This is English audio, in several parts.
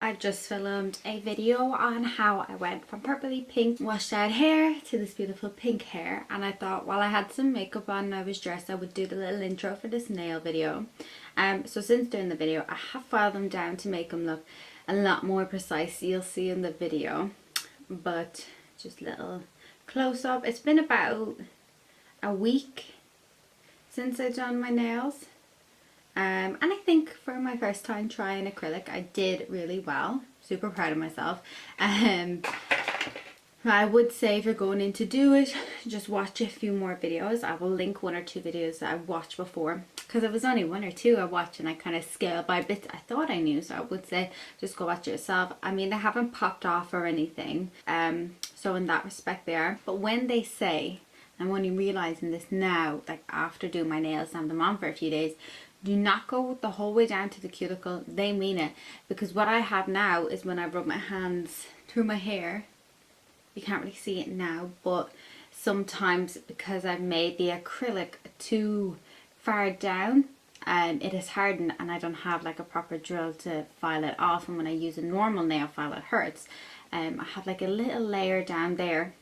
I've just filmed a video on how I went from purpley pink washed out hair to this beautiful pink hair, and I thought while I had some makeup on and I was dressed I would do the little intro for this nail video. So since doing the video I have filed them down to make them look a lot more precise, you'll see in the video, but just little close up. It's been about a week since I've done my nails. And I think for my first time trying acrylic I did really well. Super proud of myself. I would say if you're going in to do it, just watch a few more videos. I will link one or two videos that I watched before, because it was only one or two I watched and I kind of scaled by bits I thought I knew. So I would say just go watch it yourself. I mean, they haven't popped off or anything, so in that respect they are. But when they say, I'm only realising this now, like after doing my nails and having them on for a few days, do not go the whole way down to the cuticle. They mean it, because what I have now is when I rub my hands through my hair, you can't really see it now, but sometimes because I've made the acrylic too far down, it is hardened and I don't have like a proper drill to file it off, and when I use a normal nail file it hurts. I have like a little layer down there,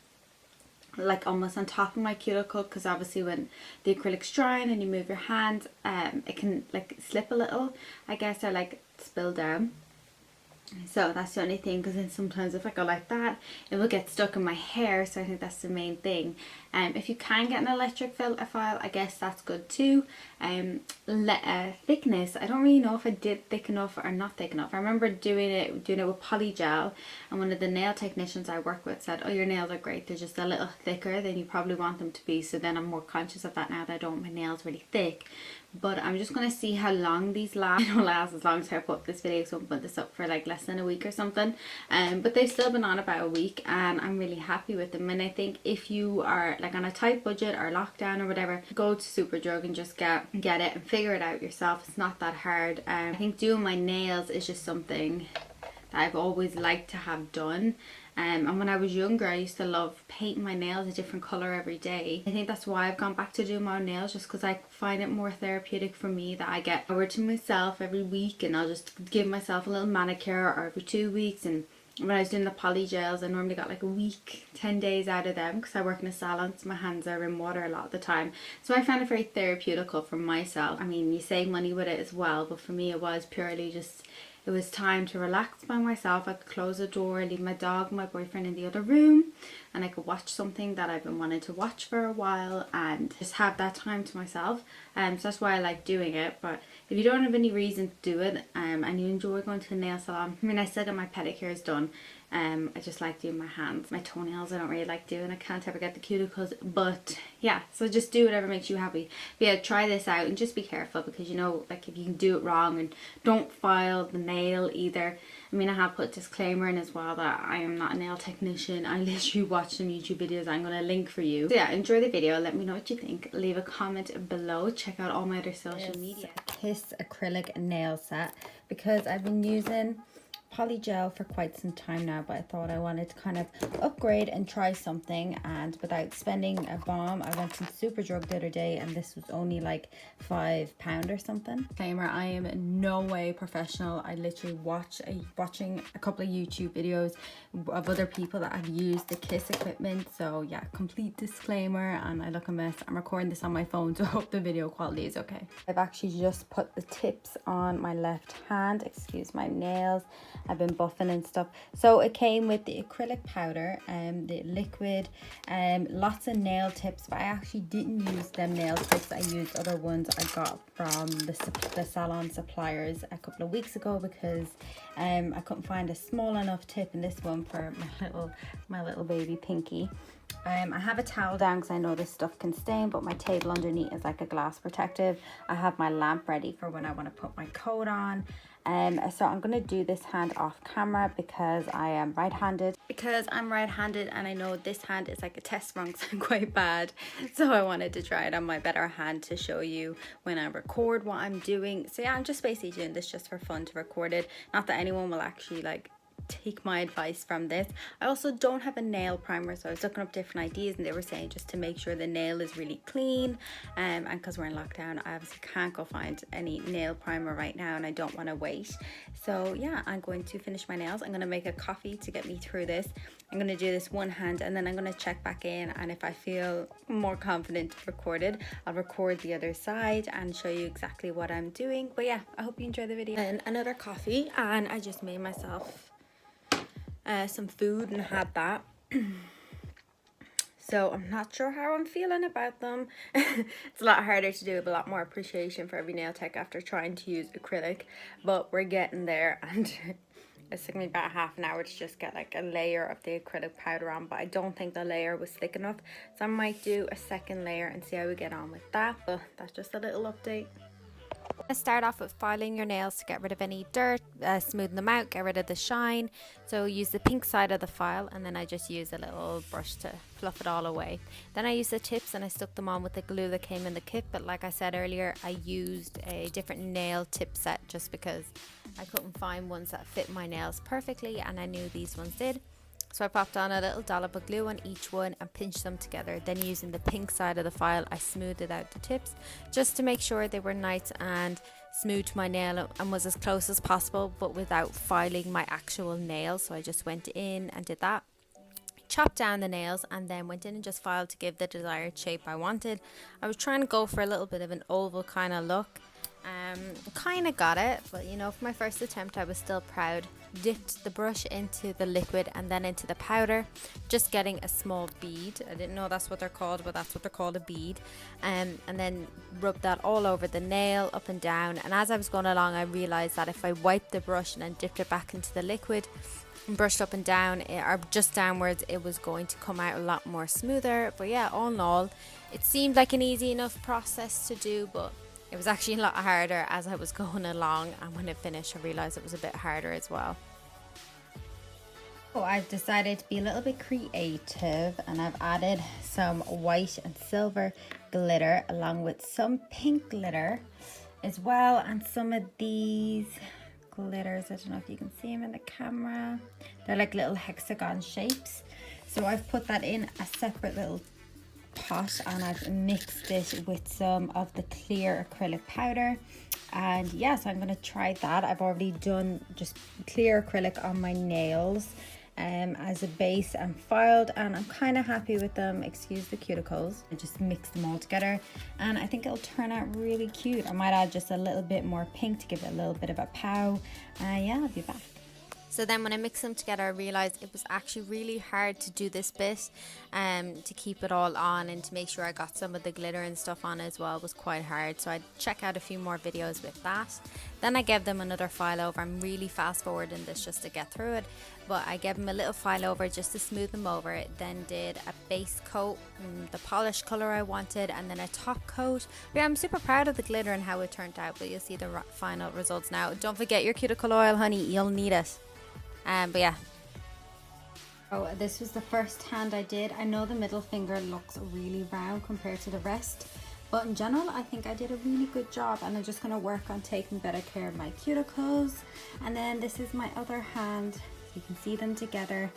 like almost on top of my cuticle, because obviously when the acrylic's drying and you move your hand, it can like slip a little, I guess, or like spill down. So that's the only thing, because then sometimes if I go like that it will get stuck in my hair, so I think that's the main thing. If you can get an electric file, I guess that's good too. Thickness, I don't really know if I did thick enough or not thick enough. I remember doing it with polygel, and one of the nail technicians I work with said, oh, your nails are great, they're just a little thicker than you probably want them to be. So then I'm more conscious of that now that I don't want my nails really thick. But I'm just going to see how long these last. They don't last as long as I put this video, so I'll put this up for like less than a week or something. But they've still been on about a week and I'm really happy with them. And I think if you are like on a tight budget or lockdown or whatever, go to Superdrug and just get it and figure it out yourself. It's not that hard. I think doing my nails is just something that I've always liked to have done. And when I was younger I used to love painting my nails a different colour every day. I think that's why I've gone back to doing my own nails, just because I find it more therapeutic for me, that I get over to myself every week and I'll just give myself a little manicure, or every 2 weeks. And when I was doing the poly gels I normally got like a week, 10 days out of them, because I work in a salon so my hands are in water a lot of the time. So I found it very therapeutical for myself. I mean, you save money with it as well, but for me it was purely just, it was time to relax by myself. I could close the door, leave my dog and my boyfriend in the other room, and I could watch something that I've been wanting to watch for a while and just have that time to myself. So that's why I like doing it. But if you don't have any reason to do it, and you enjoy going to the nail salon, I mean, I still get my pedicures done. I just like doing my hands. My toenails I don't really like doing. I can't ever get the cuticles, but yeah, so just do whatever makes you happy. But yeah, try this out and just be careful, because you know, like if you can do it wrong, and don't file the nail either. I mean, I have put a disclaimer in as well that I am not a nail technician. I literally watch some YouTube videos I'm going to link for you. So yeah, enjoy the video. Let me know what you think. Leave a comment below. Check out all my other social media. Kiss acrylic nail set, because I've been using polygel for quite some time now, but I thought I wanted to kind of upgrade and try something, and without spending a bomb I went to Superdrug the other day, and this was only like £5 or something. Disclaimer, I am in no way professional. I literally watching a couple of YouTube videos of other people that have used the Kiss equipment, so yeah, complete disclaimer. And I look a mess. I'm recording this on my phone, so I hope the video quality is okay. I've actually just put the tips on my left hand, excuse my nails, I've been buffing and stuff. So it came with the acrylic powder and the liquid, lots of nail tips, but I actually didn't use them nail tips. I used other ones I got from the salon suppliers a couple of weeks ago, because I couldn't find a small enough tip in this one for my little baby Pinky. I have a towel down because I know this stuff can stain, but my table underneath is like a glass protective. I have my lamp ready for when I want to put my coat on. So I'm going to do this hand off camera because I am right-handed. Because I'm right-handed and I know this hand is like a test run because I'm quite bad. So I wanted to try it on my better hand to show you when I record what I'm doing. So yeah, I'm just basically doing this just for fun to record it. Not that anyone will actually like take my advice from this. I also don't have a nail primer, so I was looking up different ideas and they were saying just to make sure the nail is really clean, and because we're in lockdown I obviously can't go find any nail primer right now and I don't want to wait. So yeah, I'm going to finish my nails. I'm going to make a coffee to get me through this. I'm going to do this one hand and then I'm going to check back in, and if I feel more confident to record it, I'll record the other side and show you exactly what I'm doing. But yeah, I hope you enjoy the video. And another coffee, and I just made myself some food and had that. So I'm not sure how I'm feeling about them. It's a lot harder to do with a lot more appreciation for every nail tech after trying to use acrylic, but we're getting there, and it took me about half an hour to just get like a layer of the acrylic powder on, but I don't think the layer was thick enough, so I might do a second layer and see how we get on with that. But that's just a little update. Start off with filing your nails to get rid of any dirt, smoothen them out, get rid of the shine. So use the pink side of the file, and then I just use a little brush to fluff it all away. Then I used the tips and I stuck them on with the glue that came in the kit, but like I said earlier, I used a different nail tip set just because I couldn't find ones that fit my nails perfectly, and I knew these ones did. So I popped on a little dollop of glue on each one and pinched them together. Then using the pink side of the file, I smoothed out the tips just to make sure they were nice and smooth to my nail and was as close as possible, but without filing my actual nail. So I just went in and did that. Chopped down the nails and then went in and just filed to give the desired shape I wanted. I was trying to go for a little bit of an oval kind of look. Kind of got it, but you know, for my first attempt I was still proud. Dipped the brush into the liquid and then into the powder, just getting a small bead. I didn't know that's what they're called, but that's what they're called, a bead. And then rubbed that all over the nail, up and down, and as I was going along I realized that if I wiped the brush and then dipped it back into the liquid and brushed up and down, or just downwards, it was going to come out a lot more smoother. But yeah, all in all, it seemed like an easy enough process to do, but it was actually a lot harder as I was going along, and when it finished I realized it was a bit harder as well. So I've decided to be a little bit creative, and I've added some white and silver glitter along with some pink glitter as well, and some of these glitters, I don't know if you can see them in the camera, they're like little hexagon shapes. So I've put that in a separate little pot and I've mixed it with some of the clear acrylic powder, and yeah, so I'm going to try that. I've already done just clear acrylic on my nails as a base and filed, and I'm kind of happy with them, excuse the cuticles. I just mixed them all together and I think it'll turn out really cute. I might add just a little bit more pink to give it a little bit of a pow. Yeah, I'll be back. So then when I mixed them together, I realized it was actually really hard to do this bit, to keep it all on and to make sure I got some of the glitter and stuff on as well was quite hard. So I'd check out a few more videos with that. Then I gave them another file over. I'm really fast forwarding this just to get through it, but I gave them a little file over just to smooth them over. Then did a base coat, the polish color I wanted, and then a top coat. But yeah, I'm super proud of the glitter and how it turned out, but you'll see the final results now. Don't forget your cuticle oil, honey, you'll need it. But yeah. Oh, this was the first hand I did. I know the middle finger looks really round compared to the rest, but in general I think I did a really good job, and I'm just going to work on taking better care of my cuticles. And then this is my other hand, so you can see them together.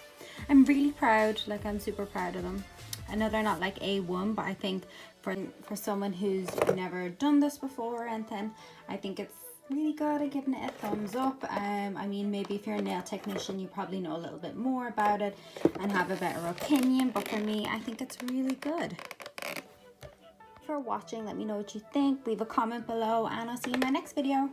I'm really proud, like I'm super proud of them. I know they're not like A1, but I think for someone who's never done this before, and then I think it's really good at giving it a thumbs up. I mean, maybe if you're a nail technician you probably know a little bit more about it and have a better opinion, but for me I think it's really good. For watching, let me know what you think, leave a comment below, and I'll see you in my next video.